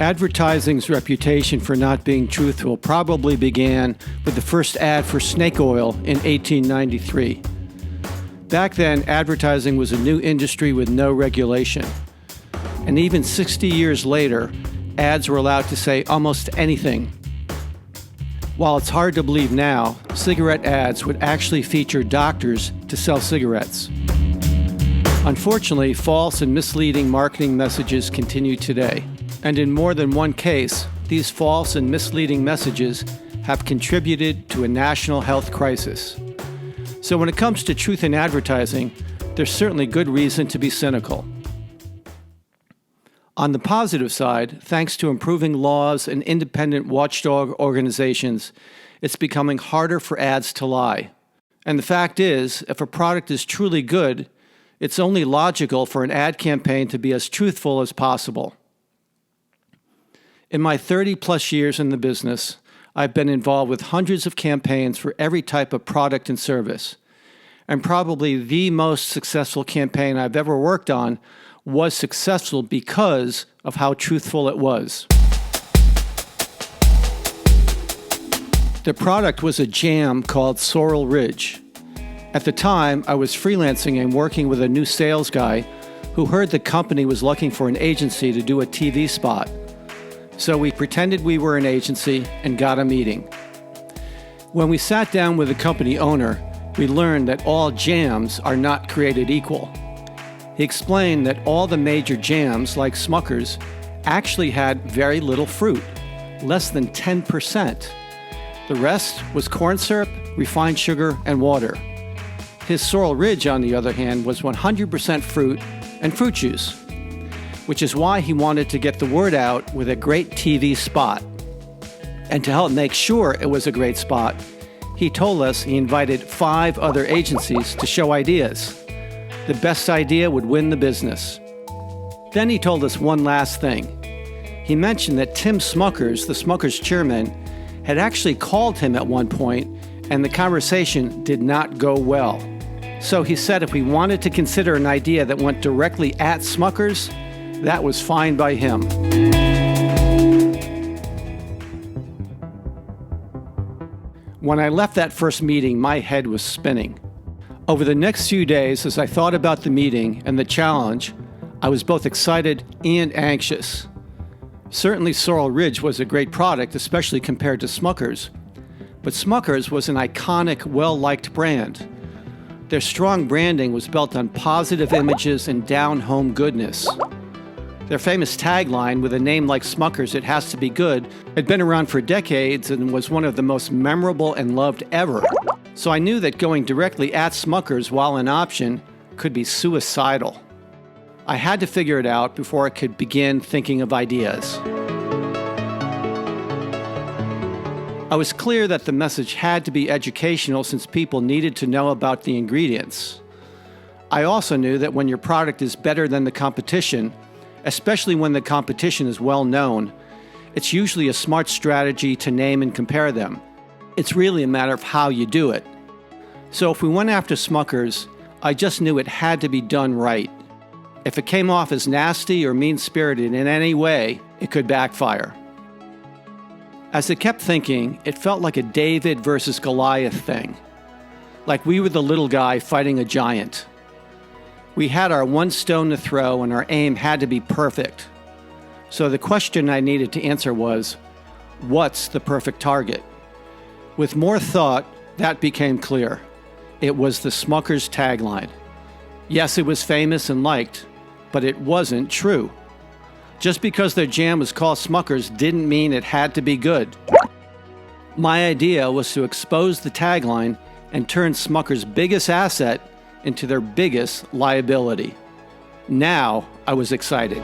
Advertising's reputation for not being truthful probably began with the first ad for snake oil in 1893. Back then, advertising was a new industry with no regulation. And even 60 years later, ads were allowed to say almost anything. While it's hard to believe now, cigarette ads would actually feature doctors to sell cigarettes. Unfortunately, false and misleading marketing messages continue today. And in more than one case, these false and misleading messages have contributed to a national health crisis. So when it comes to truth in advertising, there's certainly good reason to be cynical. On the positive side, thanks to improving laws and independent watchdog organizations, it's becoming harder for ads to lie. And the fact is, if a product is truly good, it's only logical for an ad campaign to be as truthful as possible. In my 30-plus years in the business, I've been involved with hundreds of campaigns for every type of product and service. And probably the most successful campaign I've ever worked on was successful because of how truthful it was. The product was a jam called Sorrel Ridge. At the time, I was freelancing and working with a new sales guy who heard the company was looking for an agency to do a TV spot. So we pretended we were an agency and got a meeting. When we sat down with the company owner, we learned that all jams are not created equal. He explained that all the major jams, like Smucker's, actually had very little fruit, less than 10%. The rest was corn syrup, refined sugar, and water. His Sorrel Ridge, on the other hand, was 100% fruit and fruit juice, which is why he wanted to get the word out with a great TV spot. And to help make sure it was a great spot, he told us he invited 5 other agencies to show ideas. The best idea would win the business. Then he told us one last thing. He mentioned that Tim Smuckers, the Smuckers chairman, had actually called him at one point, and the conversation did not go well. So he said if we wanted to consider an idea that went directly at Smuckers, that was fine by him. When I left that first meeting, my head was spinning. Over the next few days, as I thought about the meeting and the challenge, I was both excited and anxious. Certainly Sorrel Ridge was a great product, especially compared to Smucker's. But Smucker's was an iconic, well-liked brand. Their strong branding was built on positive images and down-home goodness. Their famous tagline, with a name like Smucker's, "It has to be good," had been around for decades and was one of the most memorable and loved ever. So I knew that going directly at Smucker's while an option could be suicidal. I had to figure it out before I could begin thinking of ideas. I was clear that the message had to be educational since people needed to know about the ingredients. I also knew that when your product is better than the competition, especially when the competition is well known, it's usually a smart strategy to name and compare them. It's really a matter of how you do it. So if we went after Smucker's, I just knew it had to be done right. If it came off as nasty or mean-spirited in any way, it could backfire. As I kept thinking, it felt like a David versus Goliath thing. Like we were the little guy fighting a giant. We had our one stone to throw and our aim had to be perfect. So the question I needed to answer was, what's the perfect target? With more thought, that became clear. It was the Smucker's tagline. Yes, it was famous and liked, but it wasn't true. Just because their jam was called Smucker's didn't mean it had to be good. My idea was to expose the tagline and turn Smucker's biggest asset into their biggest liability. Now I was excited.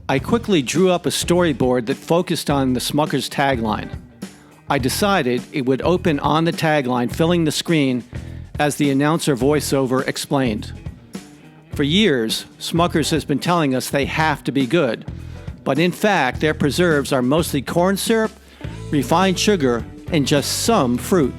I quickly drew up a storyboard that focused on the Smucker's tagline. I decided it would open on the tagline, filling the screen as the announcer voiceover explained. For years, Smucker's has been telling us they have to be good, but in fact, their preserves are mostly corn syrup, refined sugar, and just some fruit.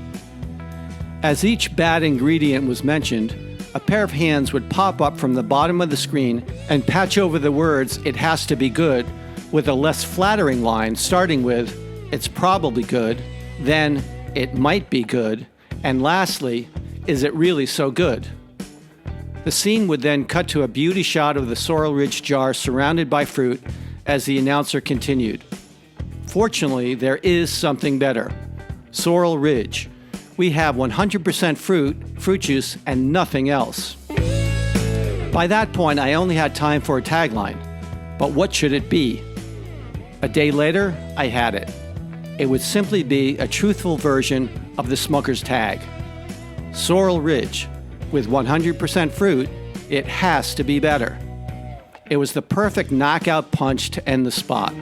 As each bad ingredient was mentioned, a pair of hands would pop up from the bottom of the screen and patch over the words, "It has to be good," with a less flattering line starting with, "It's probably good," then, "It might be good," and lastly, "Is it really so good?" The scene would then cut to a beauty shot of the Sorrel Ridge jar surrounded by fruit as the announcer continued. Fortunately, there is something better. Sorrel Ridge. We have 100% fruit juice, and nothing else. By that point, I only had time for a tagline. But what should it be? A day later, I had it. It would simply be a truthful version of the Smucker's tag. Sorrel Ridge. With 100% fruit, it has to be better. It was the perfect knockout punch to end the spot.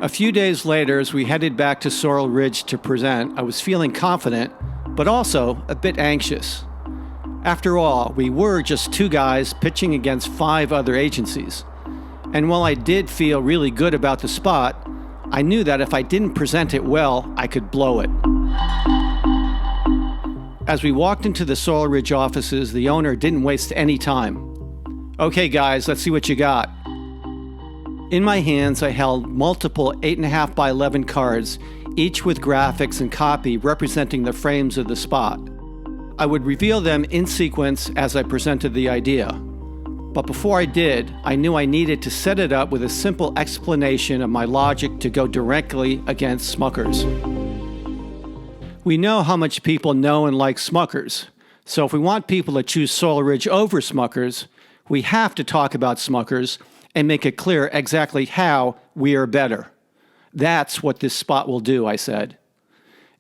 A few days later, as we headed back to Sorrel Ridge to present, I was feeling confident, but also a bit anxious. After all, we were just two guys pitching against 5 other agencies. And while I did feel really good about the spot, I knew that if I didn't present it well, I could blow it. As we walked into the Sorrel Ridge offices, the owner didn't waste any time. "Okay, guys, let's see what you got." In my hands, I held multiple 8.5 by 11 cards, each with graphics and copy representing the frames of the spot. I would reveal them in sequence as I presented the idea. But before I did, I knew I needed to set it up with a simple explanation of my logic to go directly against Smucker's. We know how much people know and like Smucker's, so if we want people to choose Sorrel Ridge over Smucker's, we have to talk about Smucker's and make it clear exactly how we are better. That's what this spot will do, I said.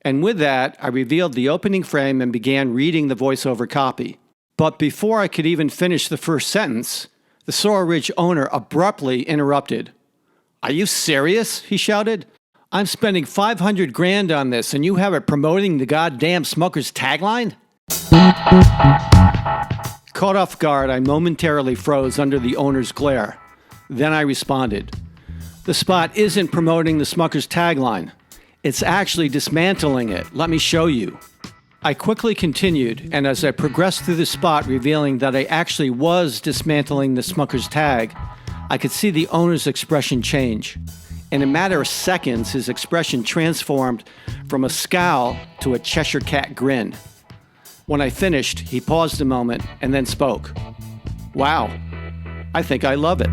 And with that, I revealed the opening frame and began reading the voiceover copy. But before I could even finish the first sentence, the Sorrel Ridge owner abruptly interrupted. "Are you serious?" he shouted. "I'm spending $500,000 on this and you have it promoting the goddamn Smucker's tagline?" Caught off guard, I momentarily froze under the owner's glare. Then I responded, "The spot isn't promoting the Smucker's tagline. It's actually dismantling it. Let me show you." I quickly continued, and as I progressed through the spot revealing that I actually was dismantling the Smucker's tag, I could see the owner's expression change. In a matter of seconds, his expression transformed from a scowl to a Cheshire Cat grin. When I finished, he paused a moment and then spoke. "Wow, I think I love it."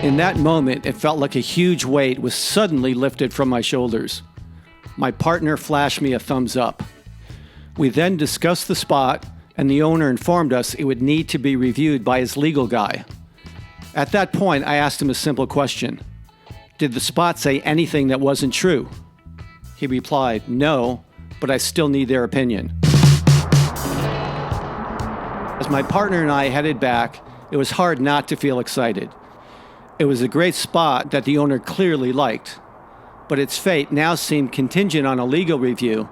In that moment, it felt like a huge weight was suddenly lifted from my shoulders. My partner flashed me a thumbs up. We then discussed the spot, and the owner informed us it would need to be reviewed by his legal guy. At that point, I asked him a simple question. Did the spot say anything that wasn't true? He replied, "No, but I still need their opinion." As my partner and I headed back, it was hard not to feel excited. It was a great spot that the owner clearly liked, but its fate now seemed contingent on a legal review,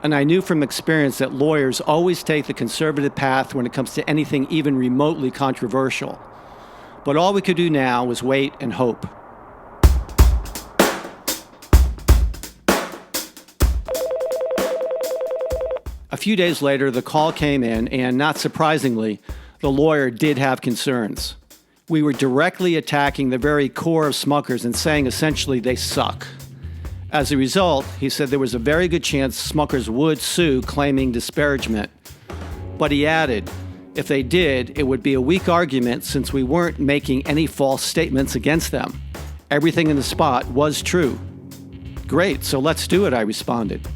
and I knew from experience that lawyers always take the conservative path when it comes to anything even remotely controversial. But all we could do now was wait and hope. A few days later, the call came in, and not surprisingly, the lawyer did have concerns. We were directly attacking the very core of Smucker's and saying essentially they suck. As a result, he said there was a very good chance Smucker's would sue claiming disparagement. But he added, if they did, it would be a weak argument since we weren't making any false statements against them. Everything in the spot was true. Great, so let's do it, I responded.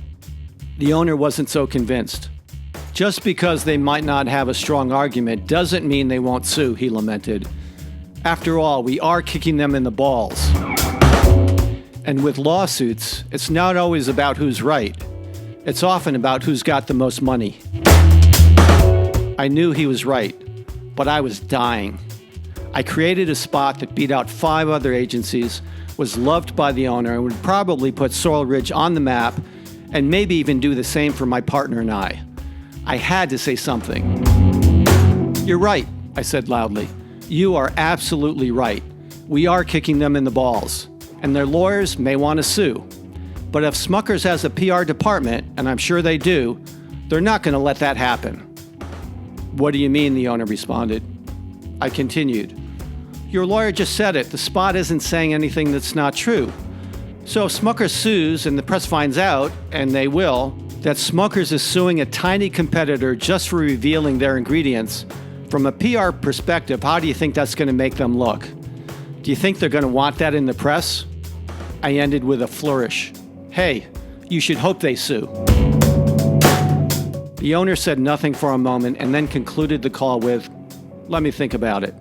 The owner wasn't so convinced. Just because they might not have a strong argument doesn't mean they won't sue, he lamented. After all, we are kicking them in the balls. And with lawsuits, it's not always about who's right. It's often about who's got the most money. I knew he was right, but I was dying. I created a spot that beat out 5 other agencies, was loved by the owner, and would probably put Sorrel Ridge on the map, and maybe even do the same for my partner and I. I had to say something. "You're right," I said loudly. "You are absolutely right. We are kicking them in the balls, and their lawyers may want to sue. But if Smucker's has a PR department, and I'm sure they do, they're not going to let that happen. What do you mean? The owner responded. I continued. Your lawyer just said it. The spot isn't saying anything that's not true. So if Smucker's sues and the press finds out, and they will, that Smucker's is suing a tiny competitor just for revealing their ingredients, from a PR perspective, how do you think that's going to make them look? Do you think they're going to want that in the press? I ended with a flourish. Hey, you should hope they sue. The owner said nothing for a moment and then concluded the call with, let me think about it.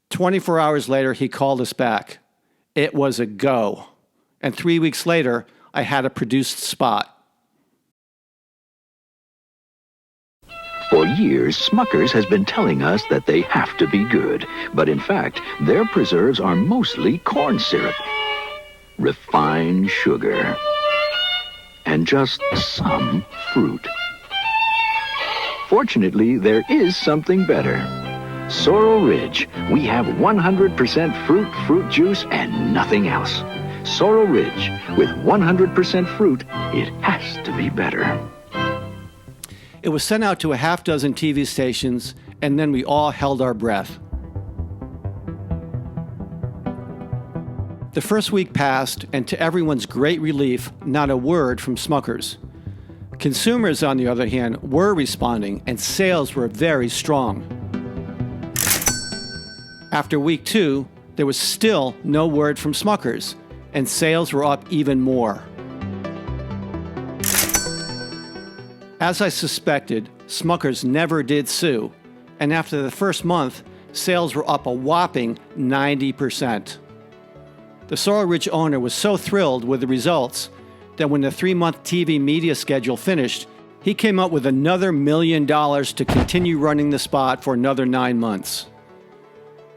"24 hours later, he called us back. It was a go. And 3 weeks later, I had a produced spot. For years, Smucker's has been telling us that they have to be good. But in fact, their preserves are mostly corn syrup, refined sugar, and just some fruit. Fortunately, there is something better. Sorrel Ridge. We have 100% fruit juice, and nothing else. Sorrel Ridge. With 100% fruit, it has to be better. It was sent out to a half dozen TV stations, and then we all held our breath. The first week passed, and to everyone's great relief, not a word from Smucker's. Consumers, on the other hand, were responding, and sales were very strong. After week 2, there was still no word from Smucker's, and sales were up even more. As I suspected, Smucker's never did sue, and after the first month, sales were up a whopping 90%. The Sorrel Ridge owner was so thrilled with the results that when the 3-month TV media schedule finished, he came up with another $1 million to continue running the spot for another 9 months.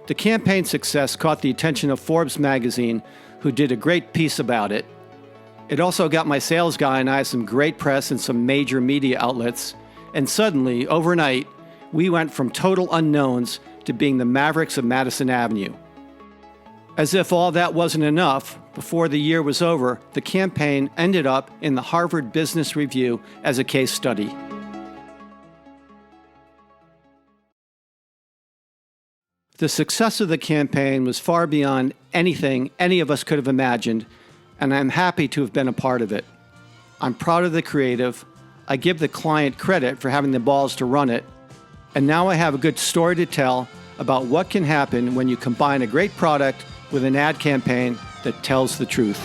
The campaign success caught the attention of Forbes magazine, who did a great piece about it. It also got my sales guy and I some great press in some major media outlets, and suddenly, overnight, we went from total unknowns to being the Mavericks of Madison Avenue. As if all that wasn't enough, before the year was over, the campaign ended up in the Harvard Business Review as a case study. The success of the campaign was far beyond anything any of us could have imagined, and I'm happy to have been a part of it. I'm proud of the creative. I give the client credit for having the balls to run it, and now I have a good story to tell about what can happen when you combine a great product with an ad campaign that tells the truth.